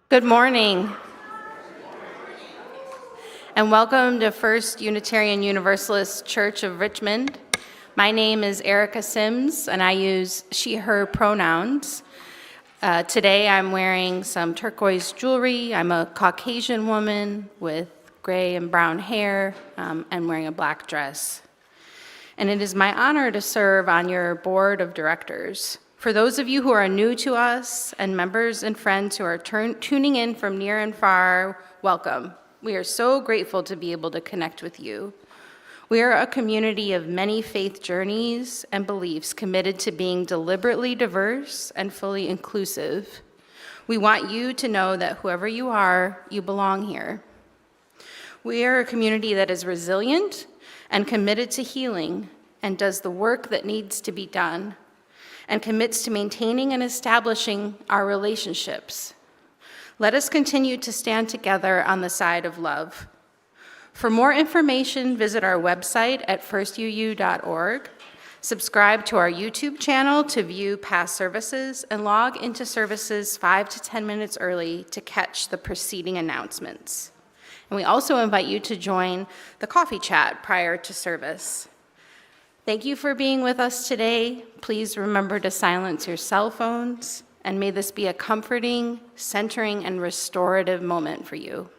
Good morning, and welcome to First Unitarian Universalist Church of Richmond. My name is Erica Sims, and I use she, her pronouns. Today I'm wearing some turquoise jewelry. I'm a Caucasian woman with gray and brown hair and wearing a black dress. And it is my honor to serve on your board of directors. For those of you who are new to us and members and friends who are tuning in from near and far, welcome. We are so grateful to be able to connect with you. We are a community of many faith journeys and beliefs committed to being deliberately diverse and fully inclusive. We want you to know that whoever you are, you belong here. We are a community that is resilient and committed to healing and does the work that needs to be done, and commits to maintaining and establishing our relationships. Let us continue to stand together on the side of love. For more information, visit our website at firstuu.org, subscribe to our YouTube channel to view past services, and log into services 5 to 10 minutes early to catch the preceding announcements. And we also invite you to join the coffee chat prior to service. Thank you for being with us today. Please remember to silence your cell phones, and may this be a comforting, centering, and restorative moment for you.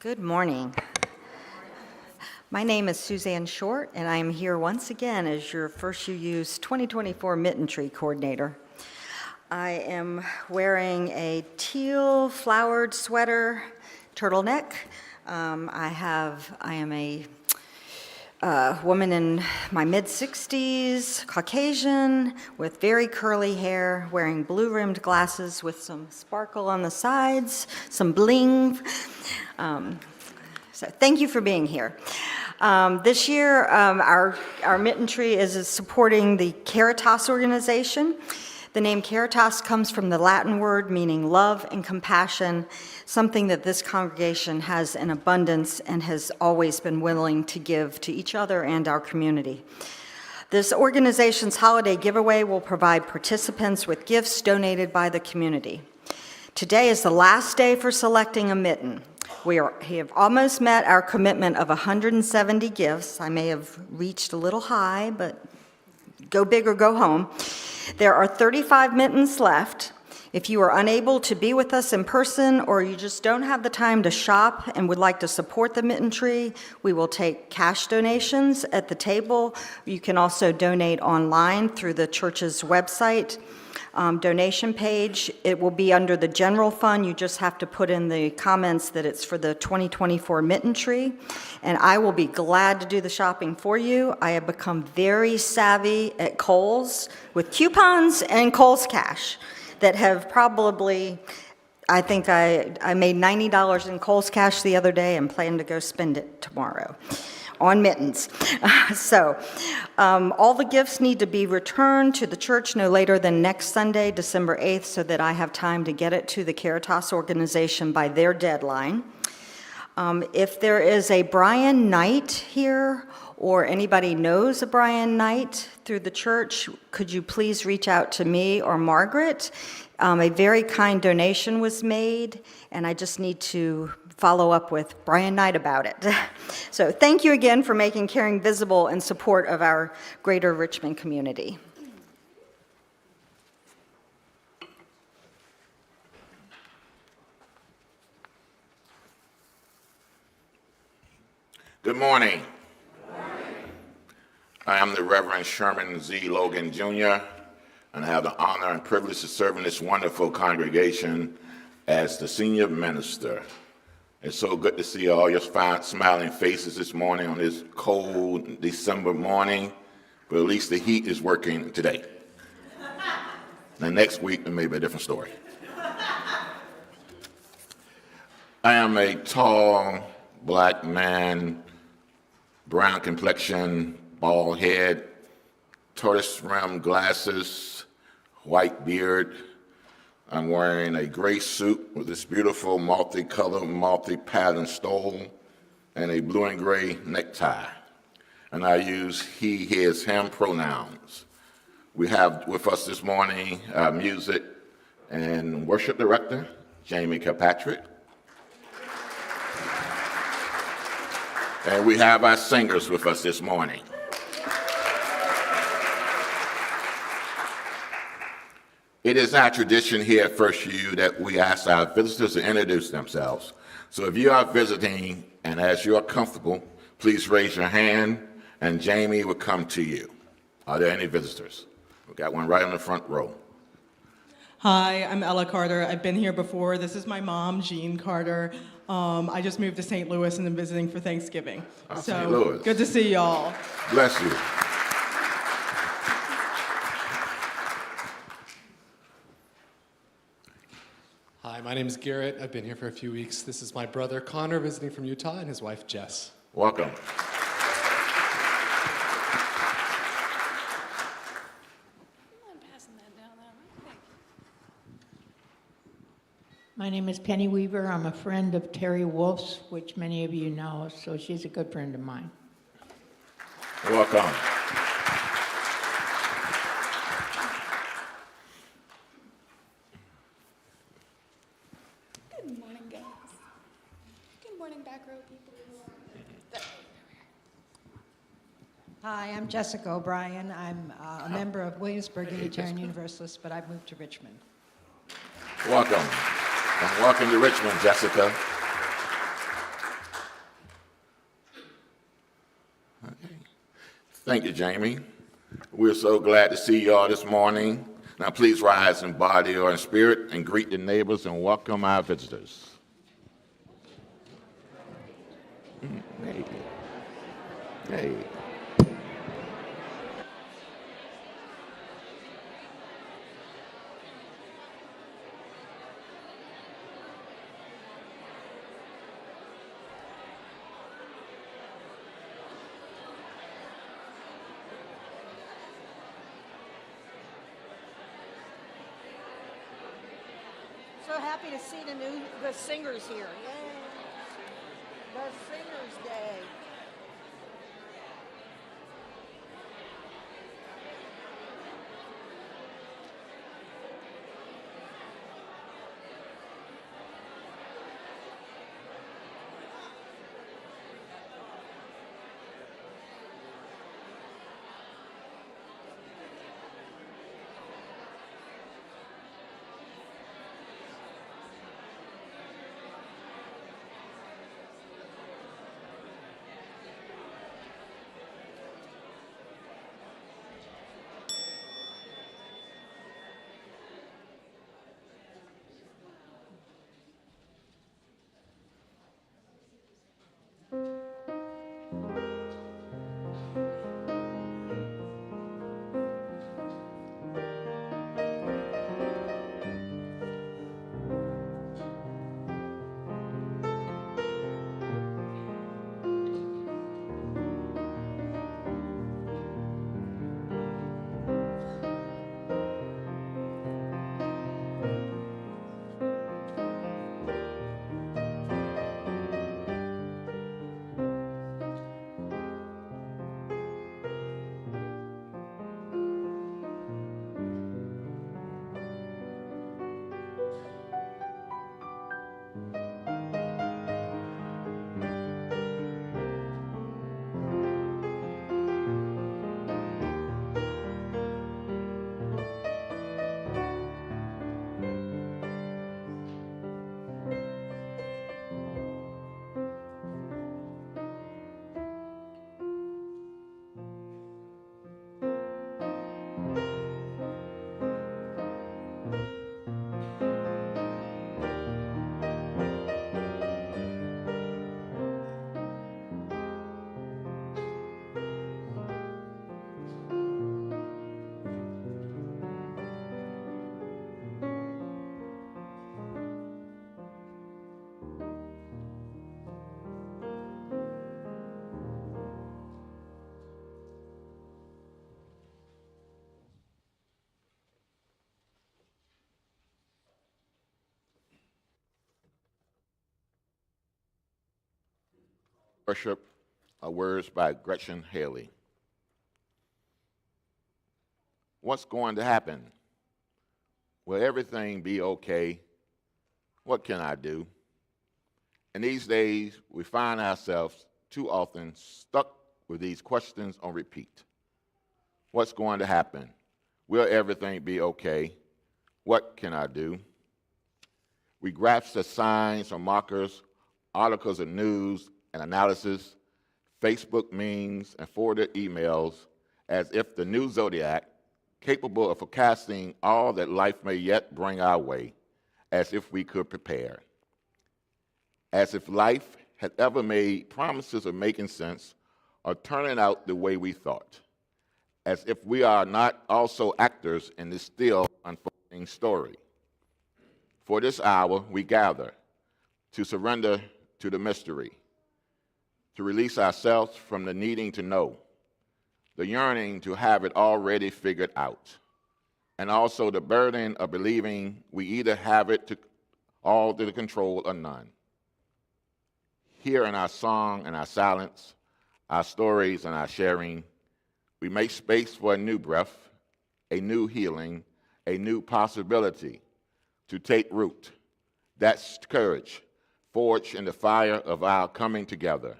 Good morning. My name is Suzanne Short, and I am here once again as your First UU's 2024 Mitten Tree Coordinator. I am wearing a teal flowered sweater, turtleneck. I am a woman in my mid-60s, Caucasian, with very curly hair, wearing blue-rimmed glasses with some sparkle on the sides, some bling. So thank you for being here. This year, our Mitten Tree is supporting the Caritas organization. The name Caritas comes from the Latin word meaning love and compassion, something that this congregation has in abundance and has always been willing to give to each other and our community. This organization's holiday giveaway will provide participants with gifts donated by the community. Today is the last day for selecting a mitten. We have almost met our commitment of 170 gifts. I may have reached a little high, but go big or go home. There are 35 mittens left. If you are unable to be with us in person, or you just don't have the time to shop and would like to support the Mitten Tree, we will take cash donations at the table. You can also donate online through the church's website donation page. It will be under the general fund. You just have to put in the comments that it's for the 2024 Mitten Tree, and I will be glad to do the shopping for you. I have become very savvy at Kohl's with coupons and Kohl's Cash that have probably, I think I made $90 in Kohl's Cash the other day and plan to go spend it tomorrow on mittens. All the gifts need to be returned to the church no later than next Sunday, December 8th, so that I have time to get it to the Caritas organization by their deadline. If there is a Brian Knight here, or anybody knows a Brian Knight through the church, could you please reach out to me or Margaret? A very kind donation was made, and I just need to follow up with Brian Knight about it. So thank you again for making Caring visible in support of our greater Richmond community. Good morning. I am the Reverend Sherman Z. Logan Jr., and I have the honor and privilege to serve in this wonderful congregation as the senior minister. It's so good to see all your fine, smiling faces this morning on this cold December morning, but at least the heat is working today. Now, next week, it may be a different story. I am a tall, black man, brown complexion, bald head, tortoise-rimmed glasses, white beard. I'm wearing a gray suit with this beautiful multicolored, multi-pattern stole and a blue and gray necktie. and I use he, his, him pronouns. We have with us this morning music and worship director, Jamie Kilpatrick. And we have our singers with us this morning. It is our tradition here at First U that we ask our visitors to introduce themselves. So if you are visiting and as you are comfortable, please raise your hand and Jamie will come to you. Are there any visitors? We've got one right in the front row. Hi, I'm Ella Carter. I've been here before. This is my mom, Jean Carter. I just moved to St. Louis and I'm visiting for Thanksgiving. St. Louis. Good to see y'all. Bless you. Hi, my name is Garrett. I've been here for a few weeks. This is my brother Connor visiting from Utah and his wife Jess. Welcome. My name is Penny Weaver. I'm a friend of Terry Wolf's, which many of you know, so she's a good friend of mine. Welcome. Good morning, guys. Good morning, back row people. Hi, I'm Jessica O'Brien. I'm a member of Williamsburg Unitarian Universalist, but I've moved to Richmond. Welcome. And welcome to Richmond, Jessica. Okay. Thank you, Jamie. We're so glad to see you all this morning. Now please rise in body or in spirit and greet the neighbors and welcome our visitors. Hey. Hey. So happy to see the singers here. Yay! The Singers Day. Worship words by Gretchen Haley. What's going to happen? Will everything be okay? What can I do? In these days, we find ourselves too often stuck with these questions on repeat. What's going to happen? Will everything be okay? What can I do? We grasp the signs or markers, articles of news and analysis, Facebook memes, and forwarded emails as if the new zodiac, capable of forecasting all that life may yet bring our way, as if we could prepare. As if life had ever made promises of making sense or turning out the way we thought. As if we are not also actors in this still unfolding story. For this hour, we gather to surrender to the mystery, to release ourselves from the needing to know, the yearning to have it already figured out, and also the burden of believing we either have it all to the control or none. Here in our song and our silence, our stories and our sharing, we make space for a new breath, a new healing, a new possibility to take root. That's courage, forged in the fire of our coming together,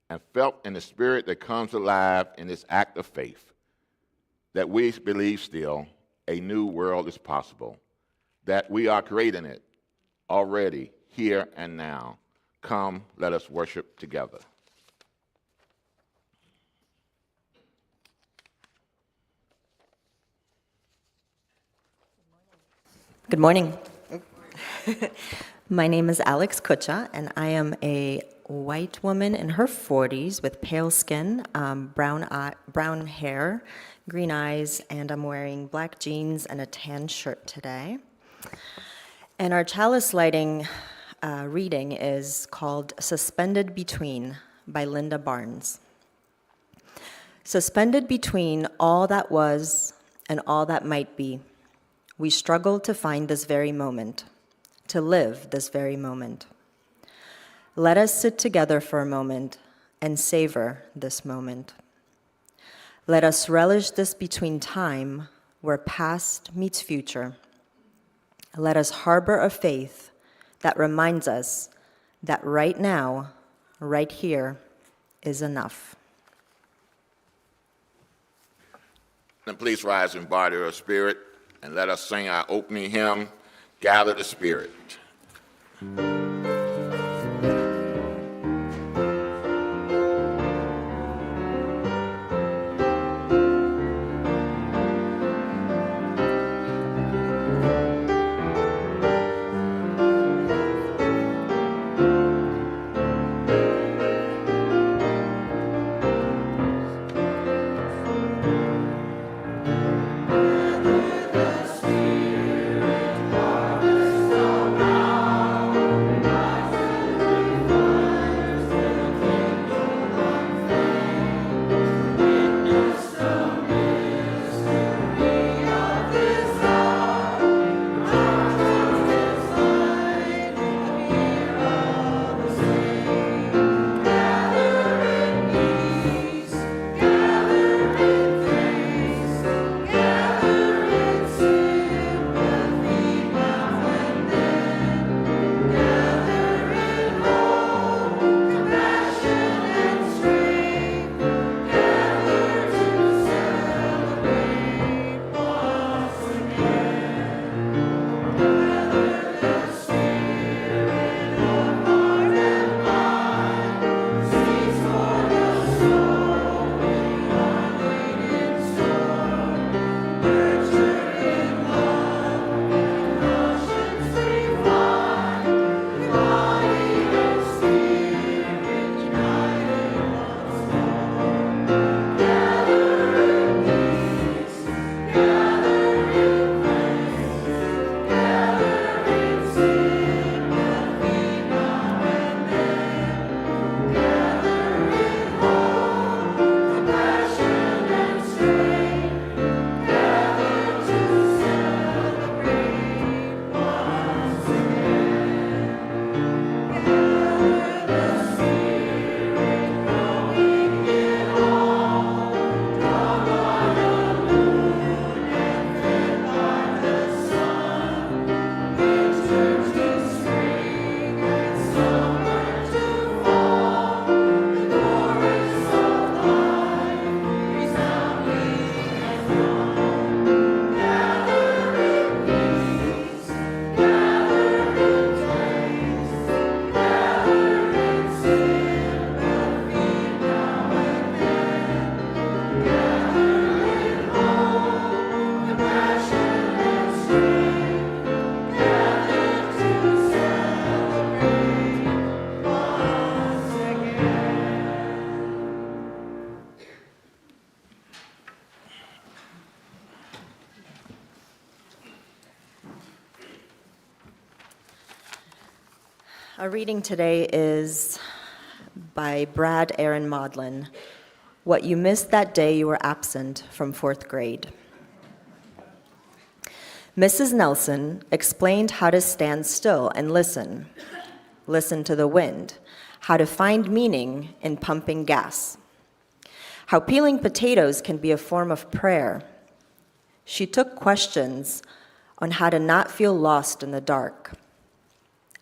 and felt in the spirit that comes alive in this act of faith, that we believe still a new world is possible, that we are creating it already, here and now. Come, let us worship together. Good morning. My name is Alex Kucha, and I am a white woman in her 40s with pale skin, brown hair, green eyes, and I'm wearing black jeans and a tan shirt today. And our chalice lighting reading is called Suspended Between by Linda Barnes. Suspended between all that was and all that might be, we struggle to find this very moment, to live this very moment. Let us sit together for a moment and savor this moment. Let us relish this between time where past meets future. Let us harbor a faith that reminds us that right now, right here, is enough. Then please rise in body or spirit, and let us sing our opening hymn, Gather the Spirit. Spirit, harvest of now. Our reading today is by Brad Aaron Maudlin, What You Missed That Day You Were Absent from 4th grade. Mrs. Nelson explained how to stand still and listen to the wind, how to find meaning in pumping gas, how peeling potatoes can be a form of prayer. She took questions on how to not feel lost in the dark.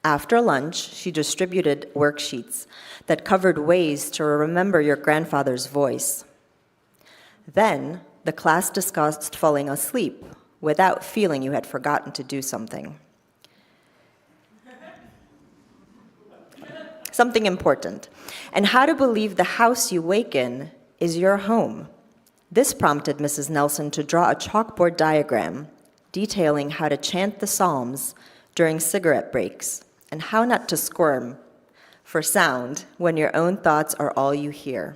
After lunch, she distributed worksheets that covered ways to remember your grandfather's voice. Then, the class discussed falling asleep without feeling you had forgotten to do something. Something important, and how to believe the house you wake in is your home. This prompted Mrs. Nelson to draw a chalkboard diagram detailing how to chant the Psalms during cigarette breaks and how not to squirm for sound when your own thoughts are all you hear.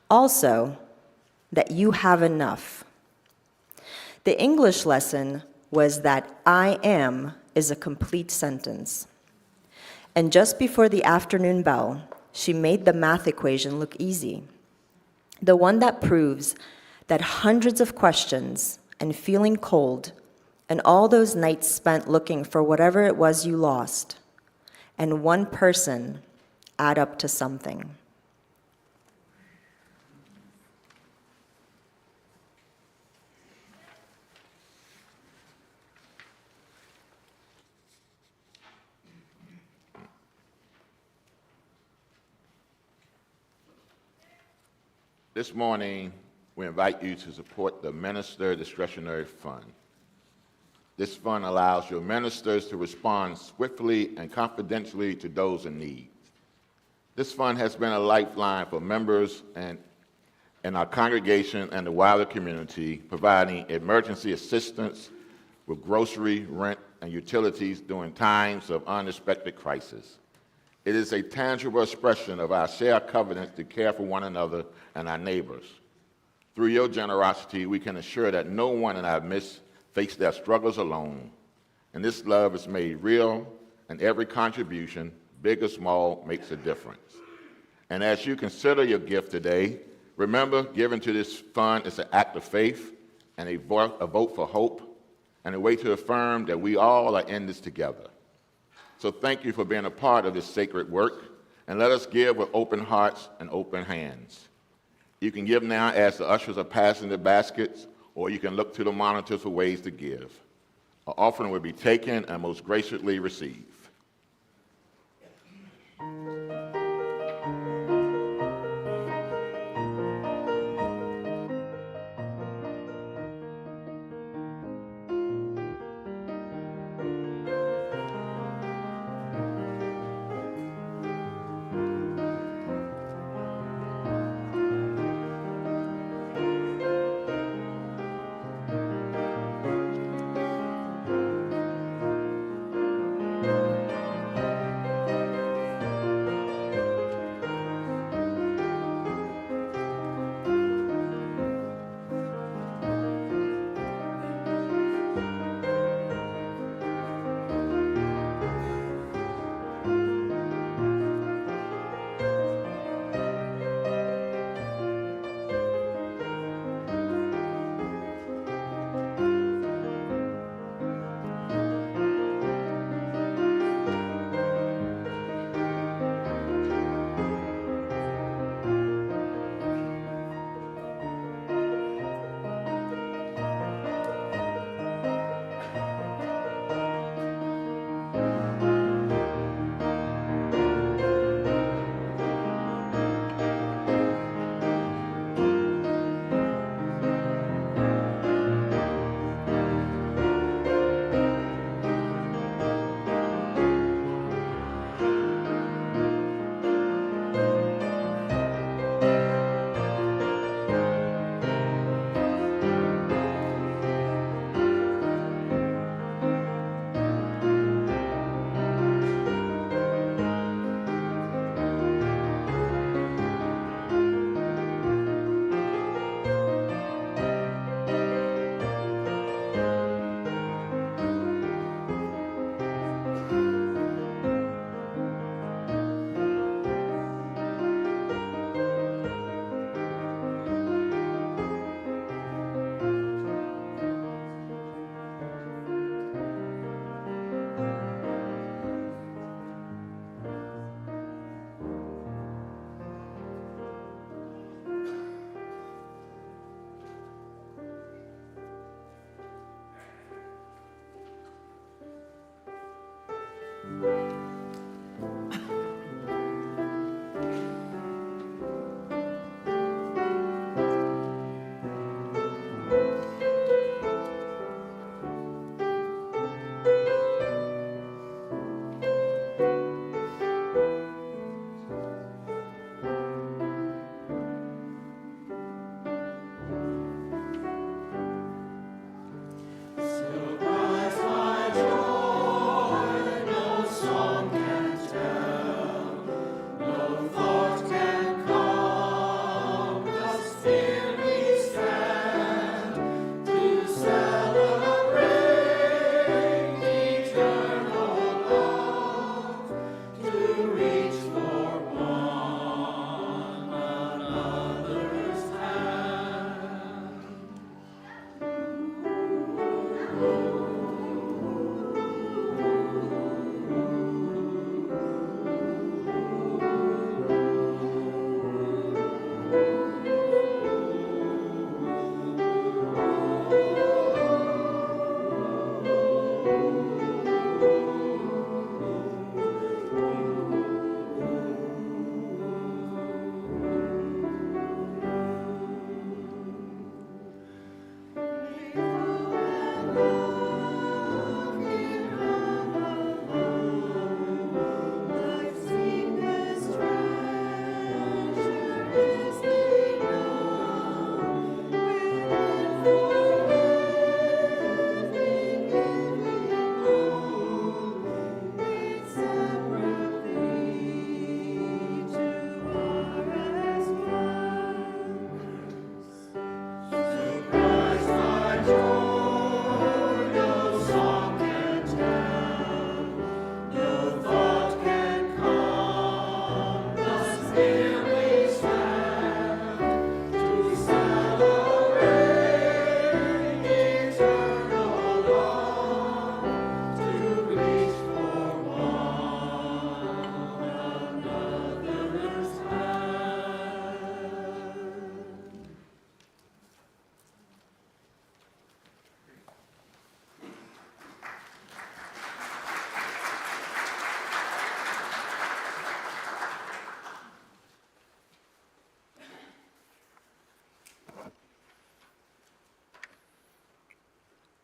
Also, that you have enough. The English lesson was that I am is a complete sentence. And just before the afternoon bell, she made the math equation look easy. The one that proves that hundreds of questions and feeling cold and all those nights spent looking for whatever it was you lost and one person add up to something. This morning, we invite you to support the Minister Discretionary Fund. This fund allows your ministers to respond swiftly and confidentially to those in need. This fund has been a lifeline for members and in our congregation and the wider community, providing emergency assistance with grocery, rent, and utilities during times of unexpected crisis. It is a tangible expression of our shared covenant to care for one another and our neighbors. Through your generosity, we can ensure that no one in our midst face their struggles alone. And this love is made real, and every contribution, big or small, makes a difference. And as you consider your gift today, remember giving to this fund is an act of faith and a vote for hope and a way to affirm that we all are in this together. So thank you for being a part of this sacred work, and let us give with open hearts and open hands. You can give now as the ushers are passing the baskets, or you can look to the monitors for ways to give. An offering will be taken and most graciously received.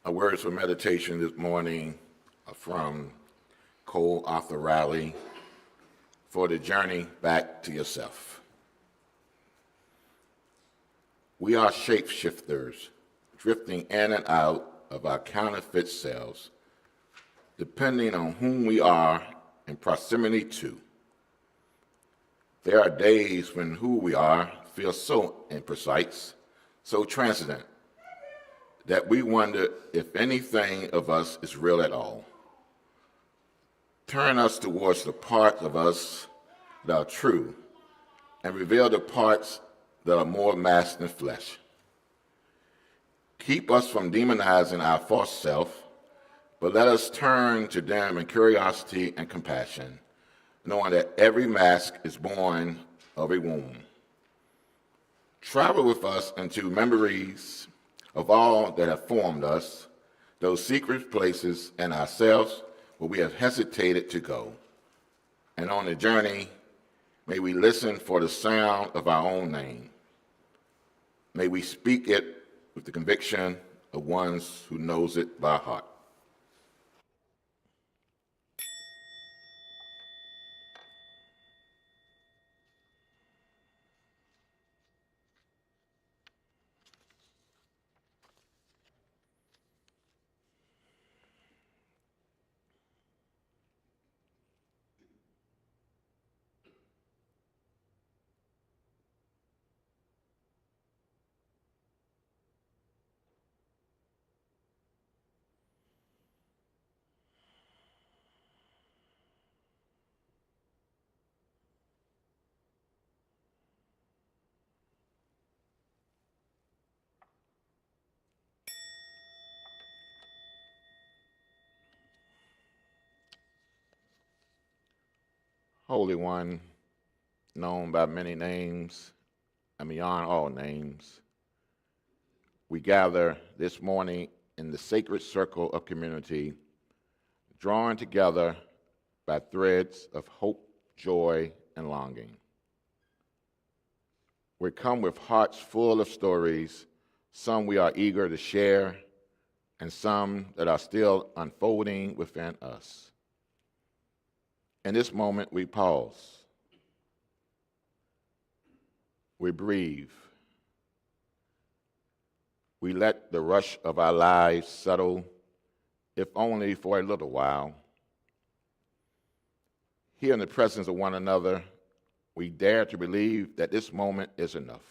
Our words for meditation this morning are from Cole Arthur Riley for the journey back to yourself. We are shapeshifters, drifting in and out of our counterfeit selves, depending on whom we are in proximity to. There are days when who we are feels so imprecise, so transient, that we wonder if anything of us is real at all. Turn us towards the parts of us that are true and reveal the parts that are more masked than flesh. Keep us from demonizing our false self, but let us turn to them in curiosity and compassion, knowing that every mask is born of a wound. Travel with us into memories of all that have formed us, those secret places in ourselves where we have hesitated to go. And on the journey, may we listen for the sound of our own name. May we speak it with the conviction of ones who knows it by heart. Holy One, known by many names and beyond all names, we gather this morning in the sacred circle of community, drawn together by threads of hope, joy, and longing. We come with hearts full of stories, some we are eager to share, and some that are still unfolding within us. In this moment, we pause. We breathe. We let the rush of our lives settle, if only for a little while. Here in the presence of one another, we dare to believe that this moment is enough.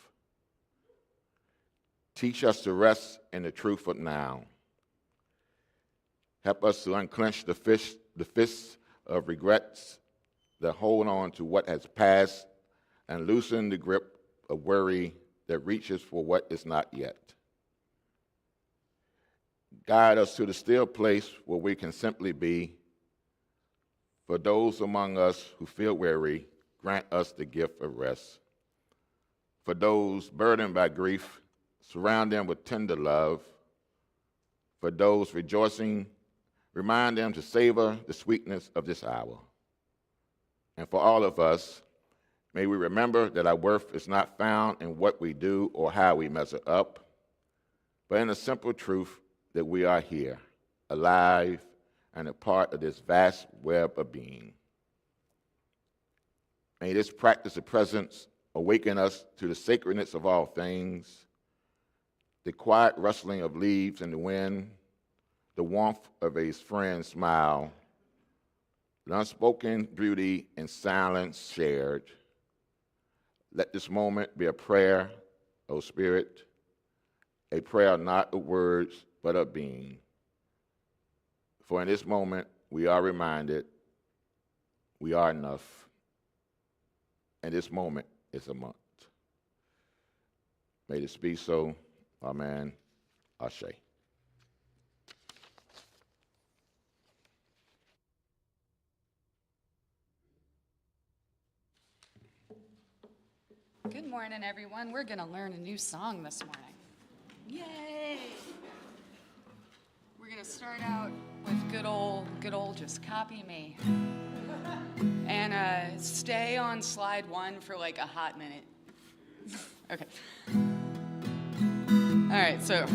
Teach us to rest in the truth of now. Help us to unclench the fists of regrets that hold on to what has passed and loosen the grip of worry that reaches for what is not yet. Guide us to the still place where we can simply be. For those among us who feel weary, grant us the gift of rest. For those burdened by grief, surround them with tender love. For those rejoicing, remind them to savor the sweetness of this hour. And for all of us, may we remember that our worth is not found in what we do or how we measure up, but in the simple truth that we are here, alive, and a part of this vast web of being. May this practice of presence awaken us to the sacredness of all things, the quiet rustling of leaves in the wind, the warmth of a friend's smile, the unspoken beauty and silence shared. Let this moment be a prayer, O Spirit, a prayer not of words, but of being. For in this moment, we are reminded we are enough, and this moment is a month. May this be so. Amen. Ashe. Good morning, everyone. We're going to learn a new song this morning. Yay! We're going to start out with good old just copy me. And stay on slide 1 for like a hot minute. Okay. All right, so.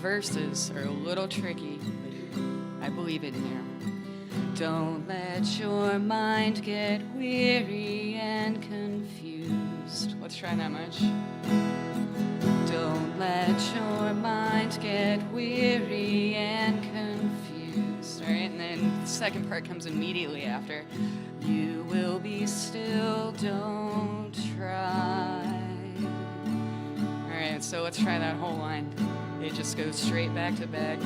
Verses are a little tricky, but I believe it in there. Don't let your mind get weary and confused. Let's try that much. Don't let your mind get weary and confused. All right, and then the second part comes immediately after. You will be still, don't try. All right, so let's try that whole line. It just goes straight back to back.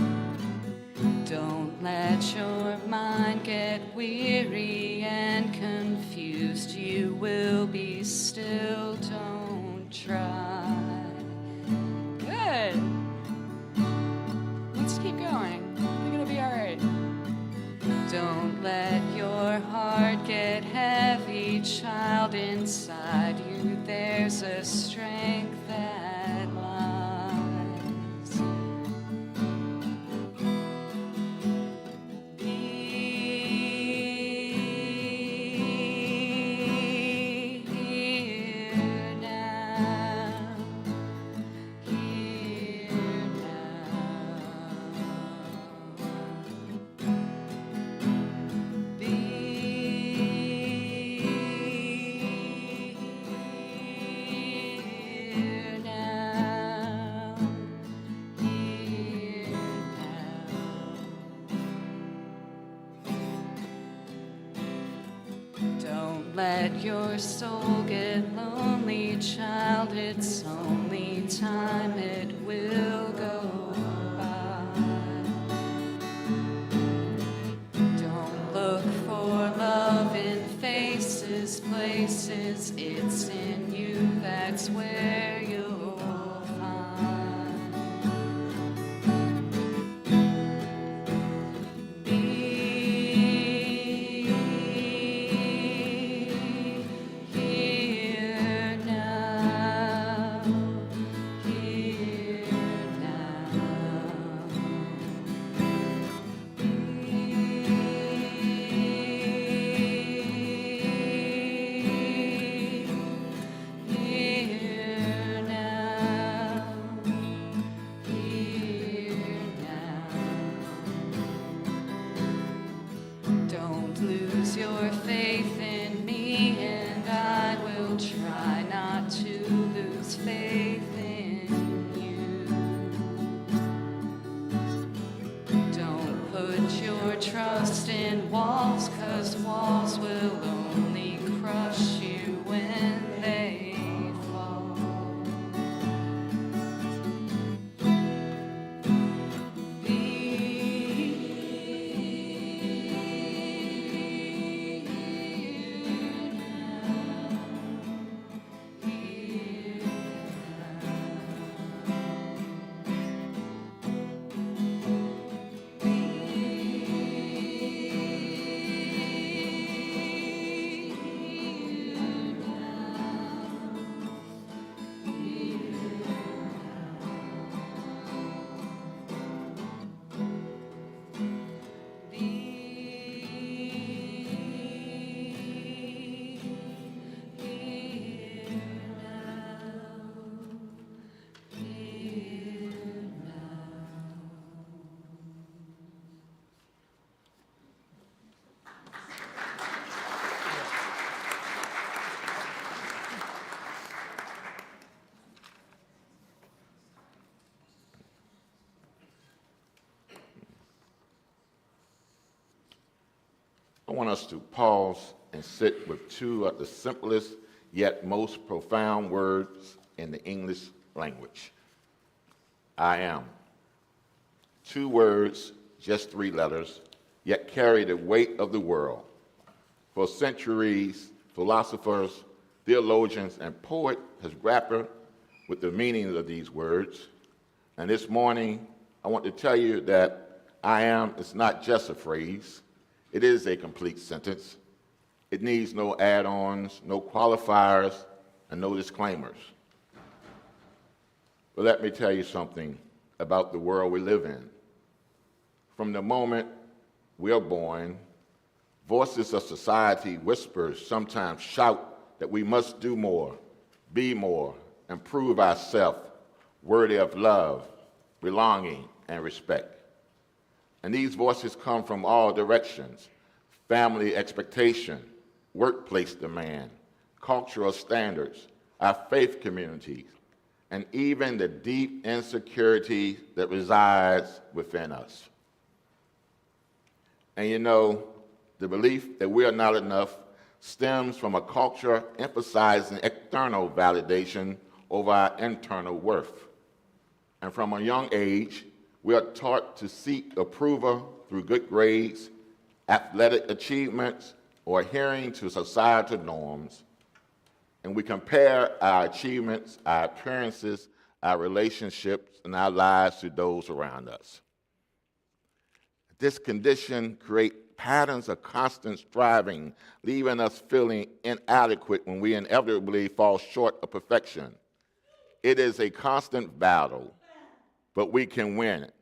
Don't let your mind get weary and confused. You will be still, don't try. Good. Let's keep going. We're gonna be all right. Don't let your heart get heavy, child, inside you. There's a strength that lies. Here let your soul get lonely, child. It's only time, it will go by. Don't look for love in faces, places. It's in you, that's where you'll find. Be here now, here now. Here now, here now. Don't lose your faith in me, and I will try not to lose faith in you. Don't put your trust in walls, 'cause walls will only crush you when they fall. I want us to pause and sit with two of the simplest yet most profound words in the English language. I am. 2 words, just 3 letters, yet carry the weight of the world. For centuries, philosophers, theologians, and poets have grappled with the meaning of these words. And this morning, I want to tell you that I am is not just a phrase. It is a complete sentence. It needs no add-ons, no qualifiers, and no disclaimers. But let me tell you something about the world we live in. From the moment we are born, voices of society whispers, sometimes shout that we must do more, be more, and prove ourselves worthy of love, belonging, and respect. And these voices come from all directions: family expectation, workplace demand, cultural standards, our faith communities, and even the deep insecurity that resides within us. And you know, the belief that we are not enough stems from a culture emphasizing external validation over our internal worth. And from a young age, we are taught to seek approval through good grades, athletic achievements, or adhering to societal norms. And we compare our achievements, our appearances, our relationships, and our lives to those around us. This condition creates patterns of constant striving, leaving us feeling inadequate when we inevitably fall short of perfection. It is a constant battle, but we can win it.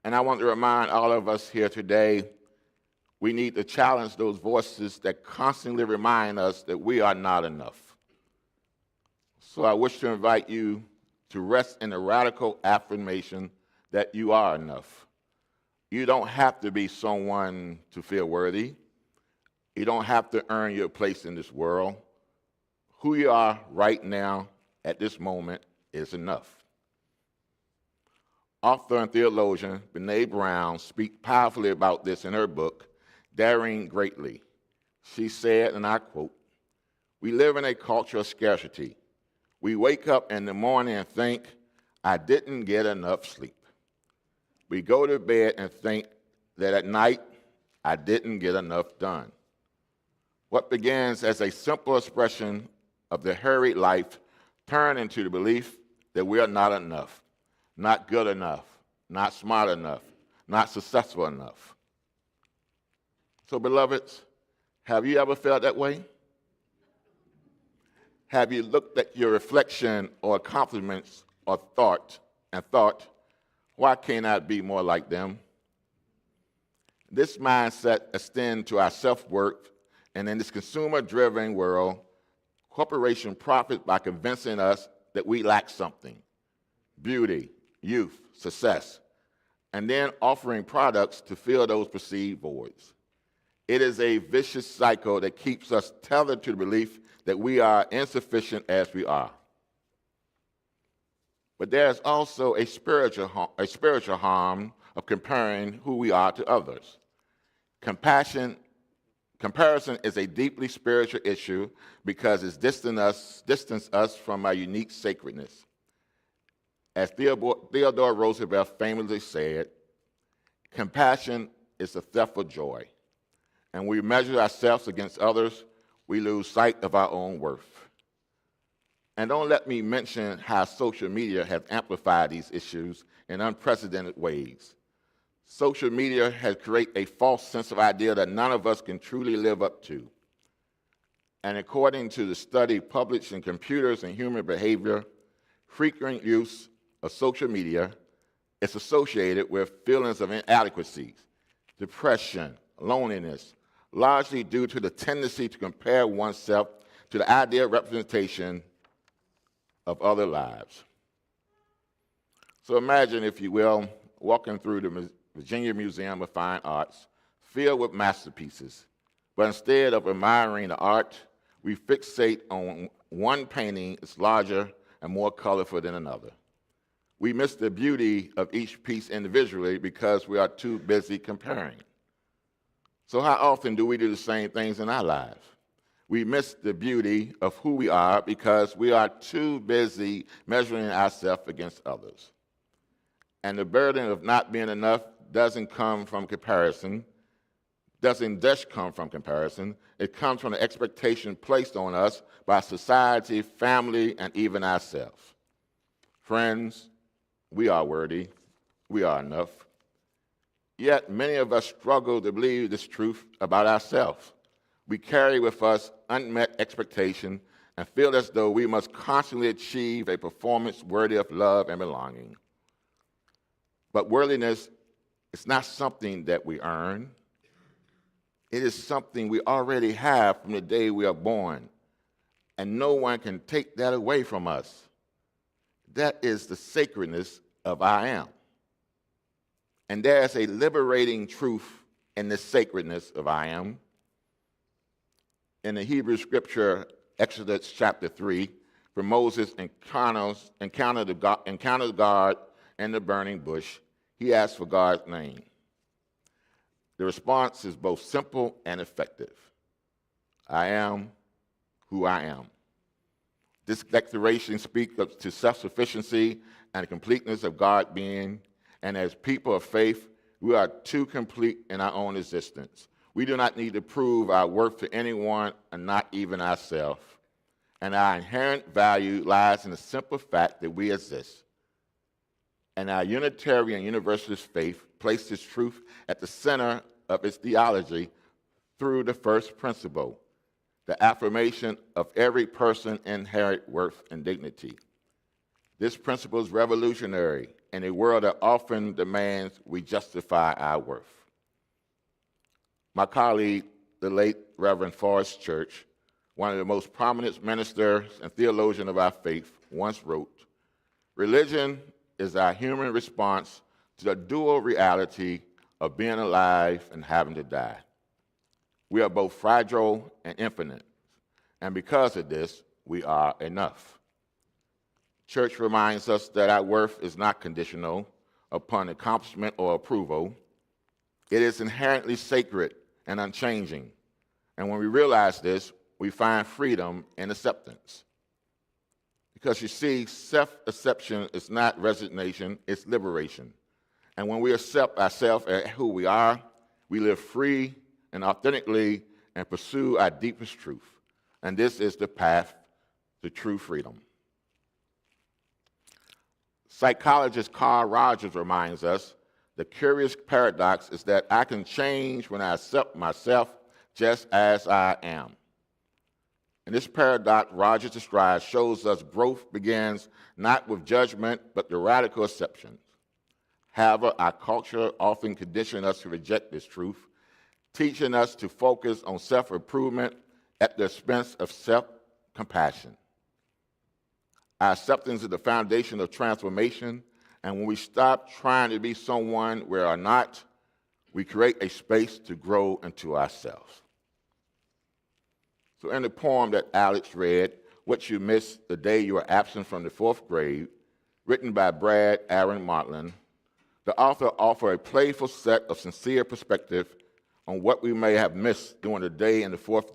And I want to remind all of us here today, we need to challenge those voices that constantly remind us that we are not enough. So I wish to invite you to rest in the radical affirmation that you are enough. You don't have to be someone to feel worthy. You don't have to earn your place in this world. Who you are right now at this moment is enough. Author and theologian Brené Brown speaks powerfully about this in her book, Daring Greatly. She said, and I quote, "We live in a culture of scarcity. We wake up in the morning and think, I didn't get enough sleep. We go to bed and think that at night, I didn't get enough done. What begins as a simple expression of the hurried life turned into the belief that we are not enough, not good enough, not smart enough, not successful enough." So, beloveds, have you ever felt that way? Have you looked at your reflection or accomplishments or thought, why can't I be more like them? This mindset extends to our self-worth, and in this consumer-driven world, corporation profit by convincing us that we lack something: beauty, youth, success, and then offering products to fill those perceived voids. It is a vicious cycle that keeps us tethered to the belief that we are insufficient as we are. But there's also a spiritual harm of comparing who we are to others. Comparison is a deeply spiritual issue because it distances us from our unique sacredness. As Theodore Roosevelt famously said, compassion is the theft of joy. And when we measure ourselves against others, we lose sight of our own worth. And don't let me mention how social media has amplified these issues in unprecedented ways. Social media has created a false sense of idea that none of us can truly live up to. And according to the study published in Computers and Human Behavior, frequent use of social media is associated with feelings of inadequacy, depression, loneliness, largely due to the tendency to compare oneself to the ideal representation of other lives. So imagine, if you will, walking through the Virginia Museum of Fine Arts, filled with masterpieces. But instead of admiring the art, we fixate on one painting that's larger and more colorful than another. We miss the beauty of each piece individually because we are too busy comparing. So how often do we do the same things in our lives? We miss the beauty of who we are because we are too busy measuring ourselves against others. And the burden of not being enough doesn't come from comparison, doesn't just come from comparison. It comes from the expectation placed on us by society, family, and even ourselves. Friends, we are worthy. We are enough. Yet many of us struggle to believe this truth about ourselves. We carry with us unmet expectation and feel as though we must constantly achieve a performance worthy of love and belonging. But worthiness is not something that we earn. It is something we already have from the day we are born, and no one can take that away from us. That is the sacredness of I am. And there's a liberating truth in the sacredness of I am. In the Hebrew scripture, Exodus chapter 3, where Moses encountered God in the burning bush, he asked for God's name. The response is both simple and effective. I am who I am. This declaration speaks to self-sufficiency and the completeness of God being, and as people of faith, we are too complete in our own existence. We do not need to prove our worth to anyone, and not even ourselves. And our inherent value lies in the simple fact that we exist. And our Unitarian Universalist faith places this truth at the center of its theology through the first principle, the affirmation of every person's inherent worth and dignity. This principle is revolutionary in a world that often demands we justify our worth. My colleague, the late Reverend Forrest Church, one of the most prominent ministers and theologians of our faith, once wrote, "Religion is our human response to the dual reality of being alive and having to die. We are both fragile and infinite, and because of this, we are enough." Church reminds us that our worth is not conditional upon accomplishment or approval. It is inherently sacred and unchanging, And when we realize this, we find freedom in acceptance. Because you see, self-acceptance is not resignation, it's liberation. And when we accept ourselves as who we are, we live free and authentically and pursue our deepest truth. And this is the path to true freedom. Psychologist Carl Rogers reminds us the curious paradox is that I can change when I accept myself just as I am. And this paradox Rogers describes shows us growth begins not with judgment, but the radical acceptance. However, our culture often conditions us to reject this truth, teaching us to focus on self-improvement at the expense of self-compassion. Our acceptance is the foundation of transformation, and when we stop trying to be someone we are not, we create a space to grow into ourselves. So in the poem that Alex read, What You Missed the Day You Were Absent from the Fourth Grade, written by Brad Aaron Martland, the author offers a playful set of sincere perspective on what we may have missed during the day in the fourth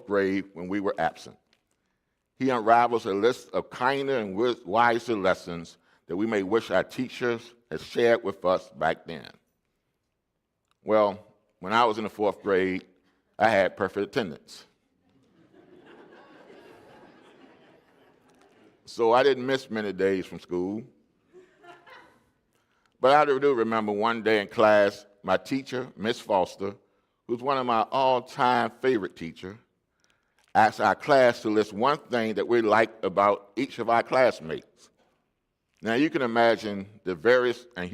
grade when we were absent. He unravels a list of kinder and wiser lessons that we may wish our teachers had shared with us back then. Well, when I was in the fourth grade, I had perfect attendance. So I didn't miss many days from school. But I do remember one day in class, my teacher, Miss Foster, who's one of my all-time favorite teachers, asked our class to list one thing that we liked about each of our classmates. Now you can imagine the various and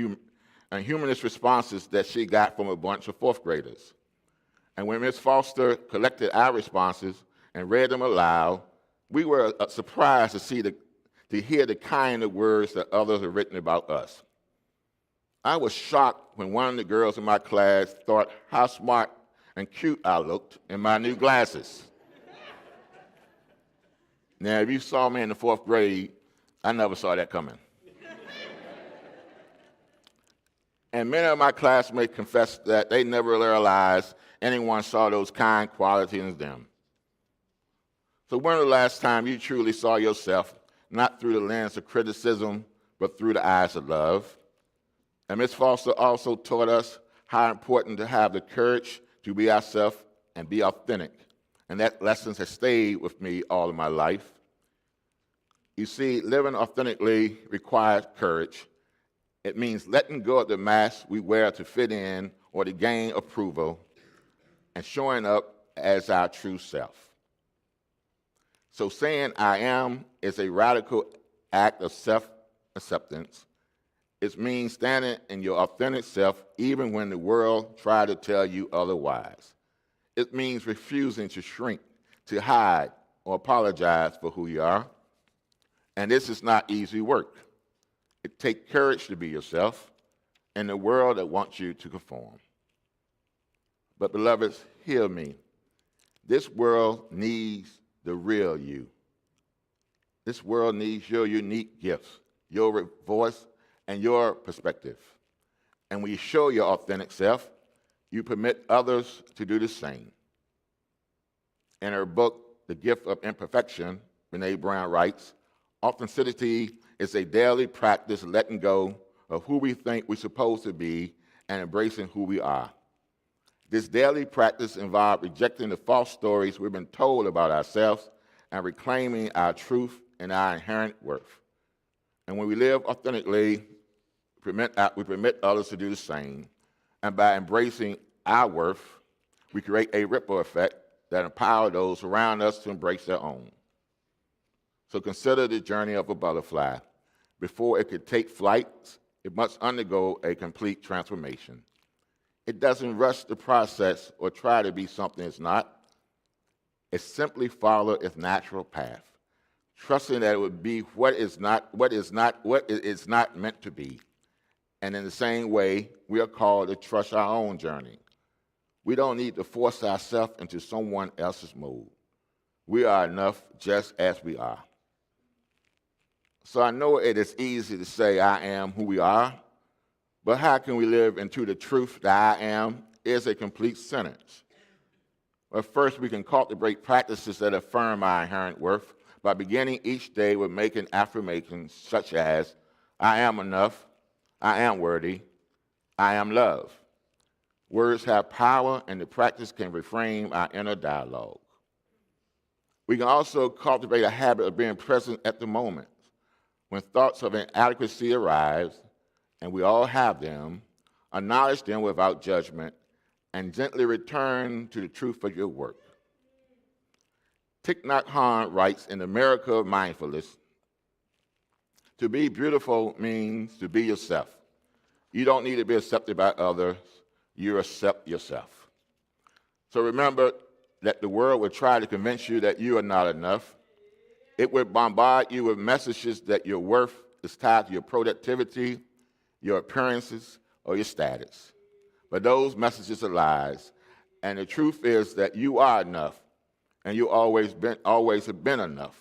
humanist responses that she got from a bunch of fourth graders. And when Miss Foster collected our responses and read them aloud, we were surprised to hear the kind of words that others had written about us. I was shocked when one of the girls in my class thought how smart and cute I looked in my new glasses. Now, if you saw me in the fourth grade, I never saw that coming. And many of my classmates confessed that they never realized anyone saw those kind qualities in them. So when was the last time you truly saw yourself, not through the lens of criticism, but through the eyes of love? And Ms. Foster also taught us how important to have the courage to be ourselves and be authentic. And that lesson has stayed with me all of my life. You see, living authentically requires courage. It means letting go of the mask we wear to fit in or to gain approval and showing up as our true self. So saying I am is a radical act of self-acceptance. It means standing in your authentic self even when the world tries to tell you otherwise. It means refusing to shrink, to hide, or apologize for who you are. And this is not easy work. It takes courage to be yourself in a world that wants you to conform. But beloveds, hear me. This world needs the real you. This world needs your unique gifts, your voice, and your perspective. And when you show your authentic self, you permit others to do the same. In her book, The Gift of Imperfection, Brene Brown writes, authenticity is a daily practice letting go of who we think we're supposed to be and embracing who we are. This daily practice involves rejecting the false stories we've been told about ourselves and reclaiming our truth and our inherent worth. And when we live authentically, we permit others to do the same. And by embracing our worth, we create a ripple effect that empowers those around us to embrace their own. So consider the journey of a butterfly. Before it could take flight, it must undergo a complete transformation. It doesn't rush the process or try to be something it's not. It simply follows its natural path, trusting that it would be what it is not meant to be. And in the same way, we are called to trust our own journey. We don't need to force ourselves into someone else's mold. We are enough just as we are. So I know it is easy to say I am who we are, but how can we live into the truth that I am is a complete sentence? Well, first, we can cultivate practices that affirm our inherent worth by beginning each day with making affirmations such as, I am enough, I am worthy, I am loved. Words have power, and the practice can reframe our inner dialogue. We can also cultivate a habit of being present at the moment. When thoughts of inadequacy arise, and we all have them, acknowledge them without judgment and gently return to the truth of your work. Thich Nhat Hanh writes in The Miracle of Mindfulness, to be beautiful means to be yourself. You don't need to be accepted by others. You accept yourself. So remember that the world will try to convince you that you are not enough. It will bombard you with messages that your worth is tied to your productivity, your appearances, or your status. But those messages are lies. And the truth is that you are enough, and you always have been enough.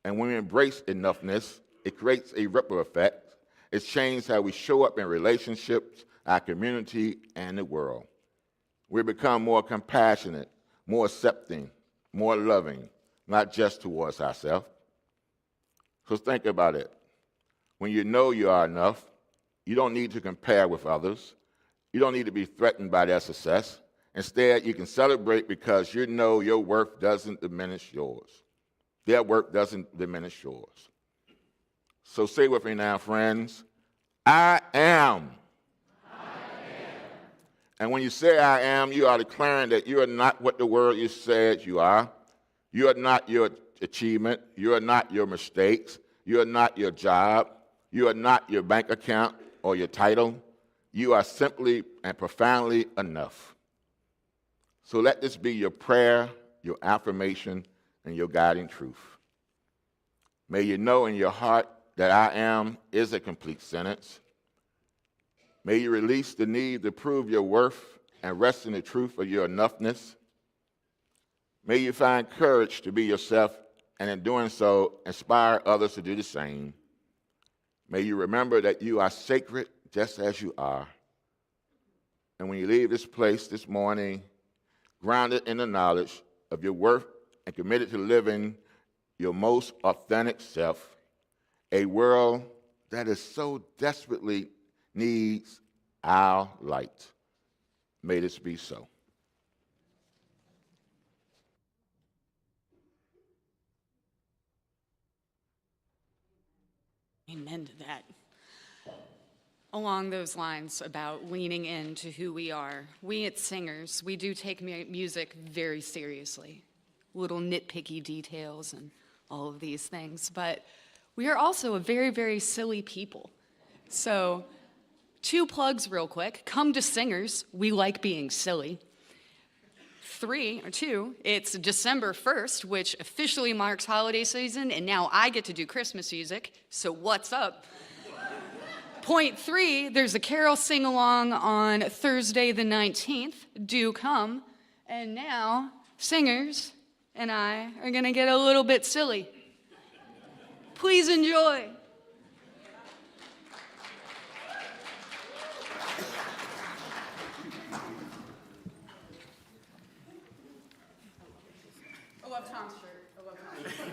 And when we embrace enoughness, it creates a ripple effect. It changes how we show up in relationships, our community, and the world. We become more compassionate, more accepting, more loving, not just towards ourselves. So think about it. When you know you are enough, you don't need to compare with others. You don't need to be threatened by their success. Instead, you can celebrate because you know your worth doesn't diminish yours. Their work doesn't diminish yours. So say with me now, friends, I am. And when you say I am, you are declaring that you are not what the world you said you are. You are not your achievement. You are not your mistakes. You are not your job. You are not your bank account or your title. You are simply and profoundly enough. So let this be your prayer, your affirmation, and your guiding truth. May you know in your heart that I am is a complete sentence. May you release the need to prove your worth and rest in the truth of your enoughness. May you find courage to be yourself, and in doing so, inspire others to do the same. May you remember that you are sacred just as you are. And when you leave this place this morning, grounded in the knowledge of your worth and committed to living your most authentic self, a world that is so desperately needs our light. May this be so. Amen to that. Along those lines about leaning into who we are, we at Singers, we do take music very seriously. Little nitpicky details and all of these things, but we are also a very, very silly people. So 2 plugs real quick. Come to Singers. We like being silly. 2, it's December 1st, which officially marks holiday season, and now I get to do Christmas music, so what's up? Point 3, there's a carol sing-along on Thursday the 19th. Do come. And now, Singers and I are going to get a little bit silly. Please enjoy. I love Tom's shirt. I love Tom's shirt.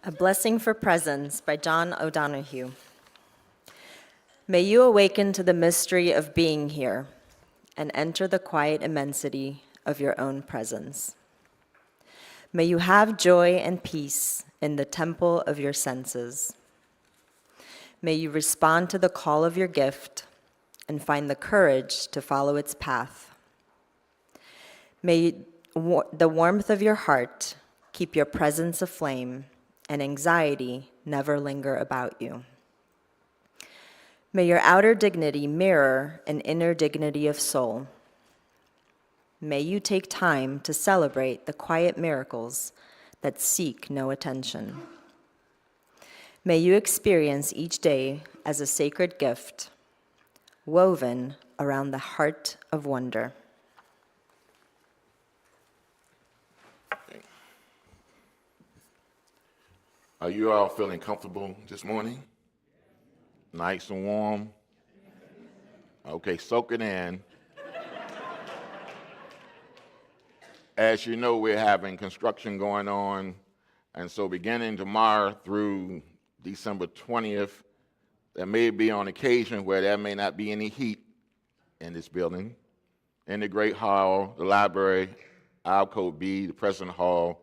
A Blessing for Presence by John O'Donohue. May you awaken to the mystery of being here and enter the quiet immensity of your own presence. May you have joy and peace in the temple of your senses. May you respond to the call of your gift and find the courage to follow its path. May the warmth of your heart keep your presence aflame and anxiety never linger about you. May your outer dignity mirror an inner dignity of soul. May you take time to celebrate the quiet miracles that seek no attention. May you experience each day as a sacred gift, woven around the heart of wonder. Are you all feeling comfortable this morning? Nice and warm? Okay, soak it in. As you know, we're having construction going on, and so beginning tomorrow through December 20th, there may be on occasion where there may not be any heat in this building, in the Great Hall, the library, Alcove B, the President Hall,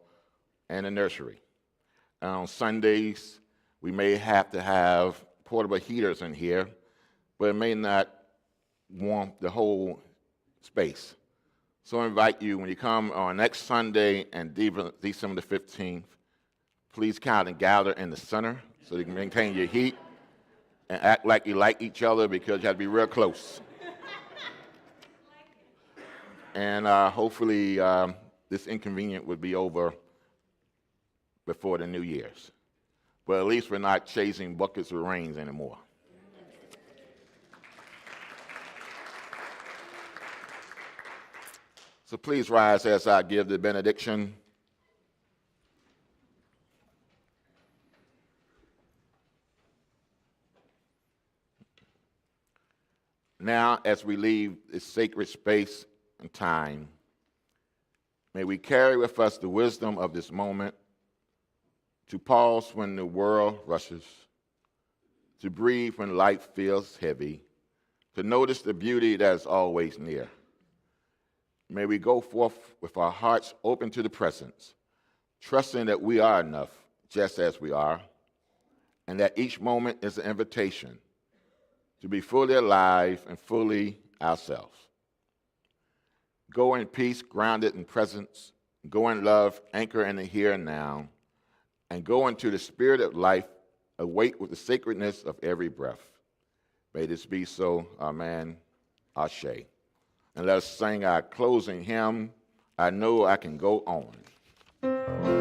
and the nursery. And on Sundays, we may have to have portable heaters in here, but it may not warm the whole space. So I invite you, when you come on next Sunday and December the 15th, please kind of gather in the center so you can maintain your heat and act like you like each other, because you have to be real close. And hopefully this inconvenience would be over before the New Year's. But at least we're not chasing buckets of rains anymore. So please rise as I give the benediction. Now, as we leave this sacred space and time, may we carry with us the wisdom of this moment, to pause when the world rushes, to breathe when life feels heavy, to notice the beauty that is always near. May we go forth with our hearts open to the presence, trusting that we are enough just as we are, and that each moment is an invitation to be fully alive and fully ourselves. Go in peace, grounded in presence. Go in love, anchor in the here and now. And go into the spirit of life, awake with the sacredness of every breath. May this be so. Amen. Ashe. And let us sing our closing hymn, I Know I Can Go On.